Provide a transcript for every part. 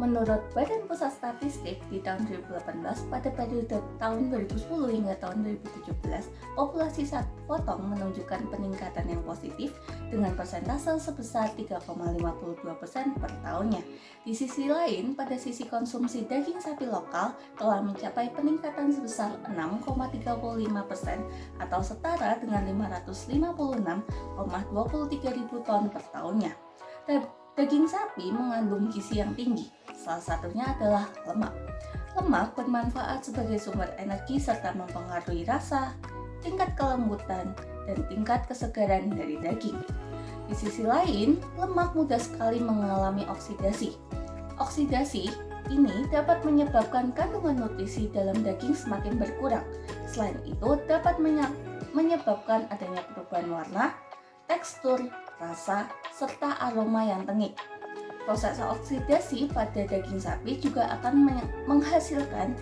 Menurut Badan Pusat Statistik, di tahun 2018 pada periode tahun 2010 hingga tahun 2017, populasi sapi potong menunjukkan peningkatan yang positif dengan persentase sebesar 3,52% per tahunnya. Di sisi lain, pada sisi konsumsi daging sapi lokal telah mencapai peningkatan sebesar 6,35% atau setara dengan 556,23 ribu ton per tahunnya. Daging sapi mengandung gizi yang tinggi, salah satunya adalah lemak. Lemak bermanfaat sebagai sumber energi serta mempengaruhi rasa, tingkat kelembutan, dan tingkat kesegaran dari daging. Di sisi lain, lemak mudah sekali mengalami oksidasi. Oksidasi ini dapat menyebabkan kandungan nutrisi dalam daging semakin berkurang. Selain itu, dapat menyebabkan adanya perubahan warna, tekstur, rasa, serta aroma yang tengik. Proses oksidasi pada daging sapi juga akan menghasilkan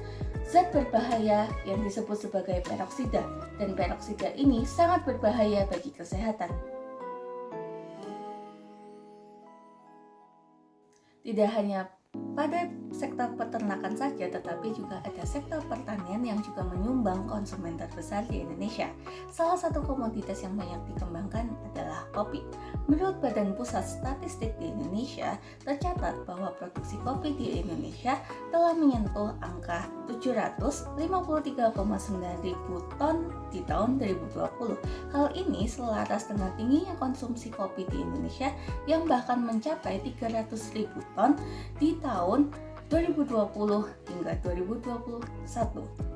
zat berbahaya yang disebut sebagai peroksida, dan peroksida ini sangat berbahaya bagi kesehatan. Tidak hanya pada sektor peternakan saja, tetapi juga ada sektor pertanian yang juga menyumbang konsumen terbesar di Indonesia. Salah satu komoditas yang banyak dikembangkan adalah kopi. Menurut Badan Pusat Statistik di Indonesia, tercatat bahwa produksi kopi di Indonesia telah menyentuh angka 753,9 ribu ton di tahun 2020. Hal ini selaras dengan tingginya konsumsi kopi di Indonesia yang bahkan mencapai 300 ribu ton di tahun 2020 hingga 2021,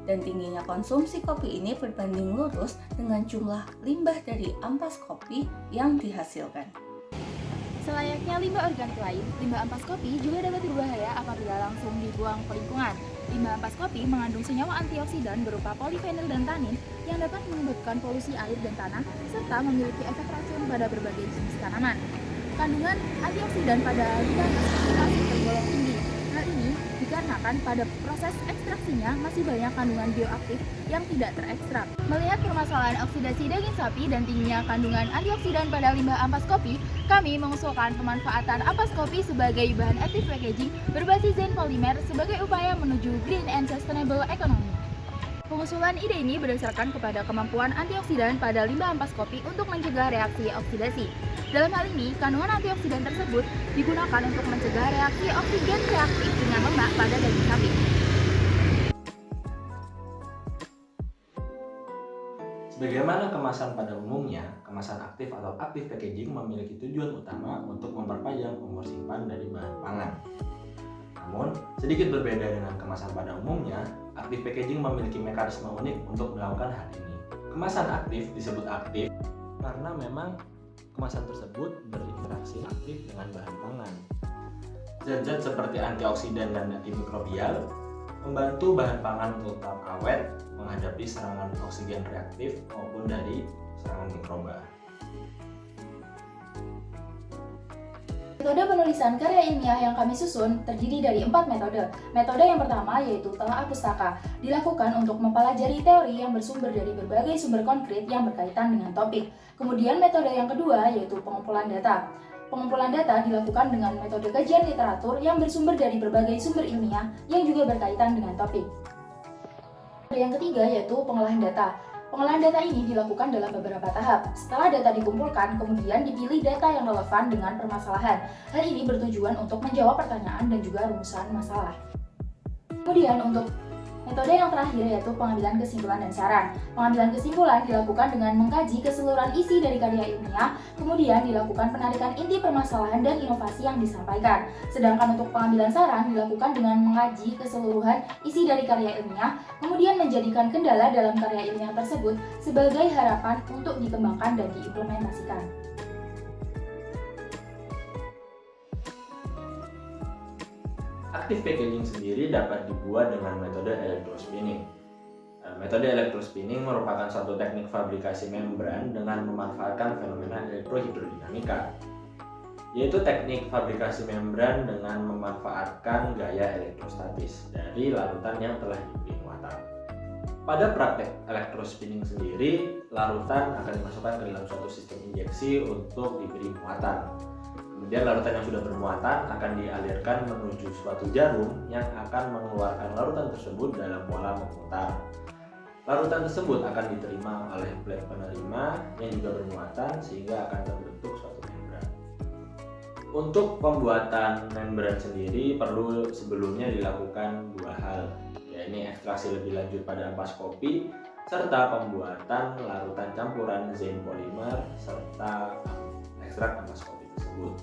dan tingginya konsumsi kopi ini berbanding lurus dengan jumlah limbah dari ampas kopi yang dihasilkan. Selayaknya limbah organik lain, limbah ampas kopi juga dapat berbahaya apabila langsung dibuang ke lingkungan. Limbah ampas kopi mengandung senyawa antioksidan berupa polifenol dan tanin yang dapat menyebabkan polusi air dan tanah serta memiliki efek racun pada berbagai jenis tanaman. Kandungan antioksidan pada limbah ampas kopi masih tergolong tinggi. Hal ini dikarenakan pada proses ekstraksinya masih banyak kandungan bioaktif yang tidak terekstrak. Melihat permasalahan oksidasi daging sapi dan tingginya kandungan antioksidan pada limbah ampas kopi, kami mengusulkan pemanfaatan ampas kopi sebagai bahan active packaging berbasis zen polimer sebagai upaya menuju green and sustainable economy. Pengusulan ide ini berdasarkan kepada kemampuan antioksidan pada limbah ampas kopi untuk mencegah reaksi oksidasi. Dalam hal ini, kandungan antioksidan tersebut digunakan untuk mencegah reaksi oksigen reaktif dengan lemak pada daging sapi. Sebagaimana kemasan pada umumnya, kemasan aktif atau active packaging memiliki tujuan utama untuk memperpanjang umur simpan dari bahan pangan. Namun, sedikit berbeda dengan kemasan pada umumnya, active packaging memiliki mekanisme unik untuk melakukan hal ini. Kemasan aktif disebut aktif karena memang kemasan tersebut berinteraksi aktif dengan bahan pangan. Zat-zat seperti antioksidan dan antimikrobial membantu bahan pangan untuk tetap awet menghadapi serangan oksigen reaktif maupun dari serangan mikroba. Metode penulisan karya ilmiah yang kami susun terdiri dari 4 metode. Metode yang pertama yaitu telaah pustaka, dilakukan untuk mempelajari teori yang bersumber dari berbagai sumber konkret yang berkaitan dengan topik. Kemudian metode yang kedua yaitu pengumpulan data. Pengumpulan data dilakukan dengan metode kajian literatur yang bersumber dari berbagai sumber ilmiah yang juga berkaitan dengan topik. Metode yang ketiga yaitu pengolahan data. Pengolahan data ini dilakukan dalam beberapa tahap. Setelah data dikumpulkan, kemudian dipilih data yang relevan dengan permasalahan. Hal ini bertujuan untuk menjawab pertanyaan dan juga rumusan masalah. Kemudian untuk metode yang terakhir yaitu pengambilan kesimpulan dan saran. Pengambilan kesimpulan dilakukan dengan mengkaji keseluruhan isi dari karya ilmiah, kemudian dilakukan penarikan inti permasalahan dan inovasi yang disampaikan. Sedangkan untuk pengambilan saran dilakukan dengan mengkaji keseluruhan isi dari karya ilmiah, kemudian menjadikan kendala dalam karya ilmiah tersebut sebagai harapan untuk dikembangkan dan diimplementasikan. Active packaging sendiri dapat dibuat dengan metode electrospinning. Metode electrospinning merupakan suatu teknik fabrikasi membran dengan memanfaatkan fenomena elektrohidrodinamika, yaitu teknik fabrikasi membran dengan memanfaatkan gaya elektrostatis dari larutan yang telah diberi muatan. Pada praktek electrospinning sendiri, larutan akan dimasukkan ke dalam suatu sistem injeksi untuk diberi muatan. Kemudian larutan yang sudah bermuatan akan dialirkan menuju suatu jarum yang akan mengeluarkan larutan tersebut dalam pola memutar. Larutan tersebut akan diterima oleh plate penerima yang juga bermuatan sehingga akan terbentuk suatu membran. Untuk pembuatan membran sendiri perlu sebelumnya dilakukan dua hal, yaitu ekstraksi lebih lanjut pada ampas kopi serta pembuatan larutan campuran zen polimer serta ekstrak ampas kopi tersebut.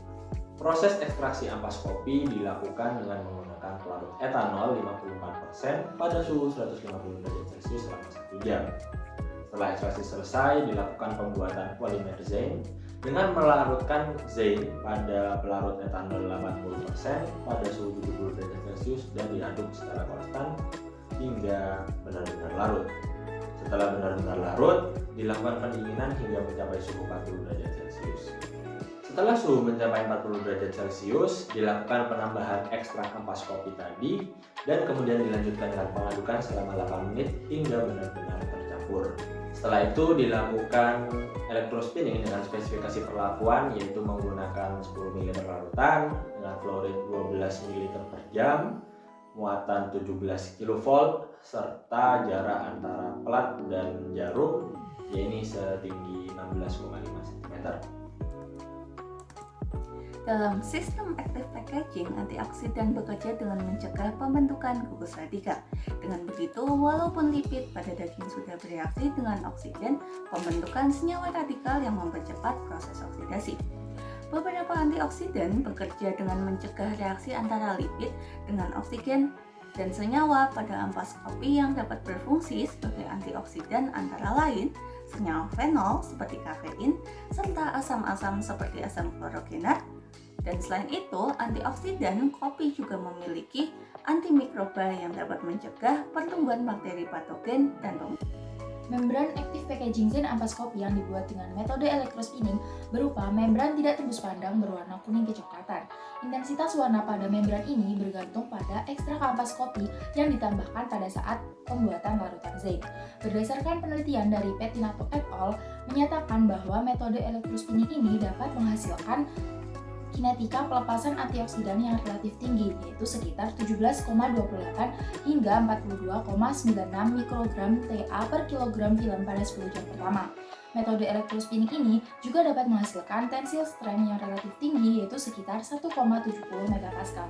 Proses ekstraksi ampas kopi dilakukan dengan menggunakan pelarut etanol 54% pada suhu 150 derajat Celcius selama 1 jam. Setelah ekstraksi selesai, dilakukan pembuatan polimer zen dengan melarutkan zen pada pelarut etanol 80% pada suhu 70 derajat Celcius dan diaduk secara konstan hingga benar-benar larut. Setelah benar-benar larut, dilakukan pendinginan hingga mencapai suhu 40 derajat Celcius. Setelah suhu mencapai 40 derajat Celcius, dilakukan penambahan ekstrak ampas kopi tadi dan kemudian dilanjutkan dengan pengadukan selama 8 menit hingga benar-benar tercampur. Setelah itu dilakukan elektrospinning dengan spesifikasi perlakuan, yaitu menggunakan 10 ml larutan dengan flow rate 12 ml per jam, muatan 17 kV serta jarak antara plat dan jarum yaitu setinggi 16,5 cm. Dalam sistem active packaging, antioksidan bekerja dengan mencegah pembentukan gugus radikal. Dengan begitu, walaupun lipid pada daging sudah bereaksi dengan oksigen, pembentukan senyawa radikal yang mempercepat proses oksidasi. Beberapa antioksidan bekerja dengan mencegah reaksi antara lipid dengan oksigen dan senyawa pada ampas kopi yang dapat berfungsi sebagai antioksidan antara lain senyawa fenol seperti kafein serta asam-asam seperti asam klorogenat. Dan selain itu, antioksidan kopi juga memiliki antimikroba yang dapat mencegah pertumbuhan bakteri patogen dan Membran active packaging zen ampas kopi yang dibuat dengan metode elektrospinning berupa membran tidak tembus pandang berwarna kuning kecoklatan. Intensitas warna pada membran ini bergantung pada ekstrak ampas kopi yang ditambahkan pada saat pembuatan larutan zen. Berdasarkan penelitian dari Pettinato et al. Menyatakan bahwa metode elektrospinning ini dapat menghasilkan kinetika pelepasan antioksidan yang relatif tinggi, yaitu sekitar 17,28 hingga 42,96 mikrogram TA per kilogram film pada 10 jam pertama. Metode elektrospinning ini juga dapat menghasilkan tensile strength yang relatif tinggi, yaitu sekitar 1,70 megapascal.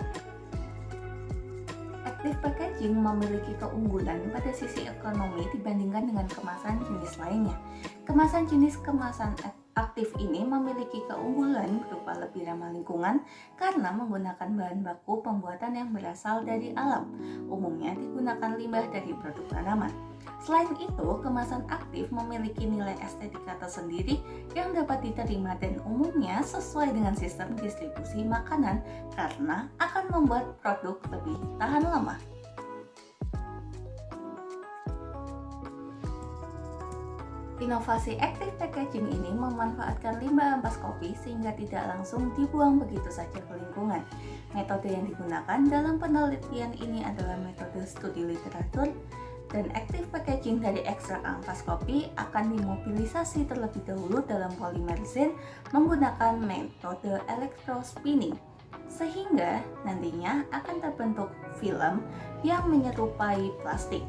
Active packaging memiliki keunggulan pada sisi ekonomi dibandingkan dengan kemasan jenis lainnya. Kemasan jenis kemasan aktif ini memiliki keunggulan berupa lebih ramah lingkungan karena menggunakan bahan baku pembuatan yang berasal dari alam. Umumnya digunakan limbah dari produk tanaman. Selain itu, kemasan aktif memiliki nilai estetika tersendiri yang dapat diterima dan umumnya sesuai dengan sistem distribusi makanan karena akan membuat produk lebih tahan lama. Inovasi active packaging ini memanfaatkan limbah ampas kopi sehingga tidak langsung dibuang begitu saja ke lingkungan. Metode yang digunakan dalam penelitian ini adalah metode studi literatur dan active packaging dari ekstrak ampas kopi akan dimobilisasi terlebih dahulu dalam polimer zen menggunakan metode elektrospinning sehingga nantinya akan terbentuk film yang menyerupai plastik.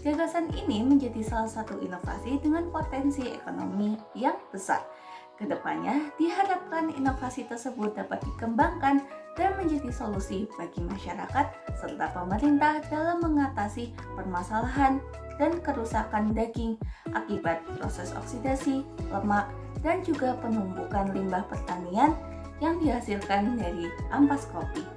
Gagasan ini menjadi salah satu inovasi dengan potensi ekonomi yang besar. Kedepannya, diharapkan inovasi tersebut dapat dikembangkan dan menjadi solusi bagi masyarakat serta pemerintah dalam mengatasi permasalahan dan kerusakan daging akibat proses oksidasi, lemak, dan juga penumpukan limbah pertanian yang dihasilkan dari ampas kopi.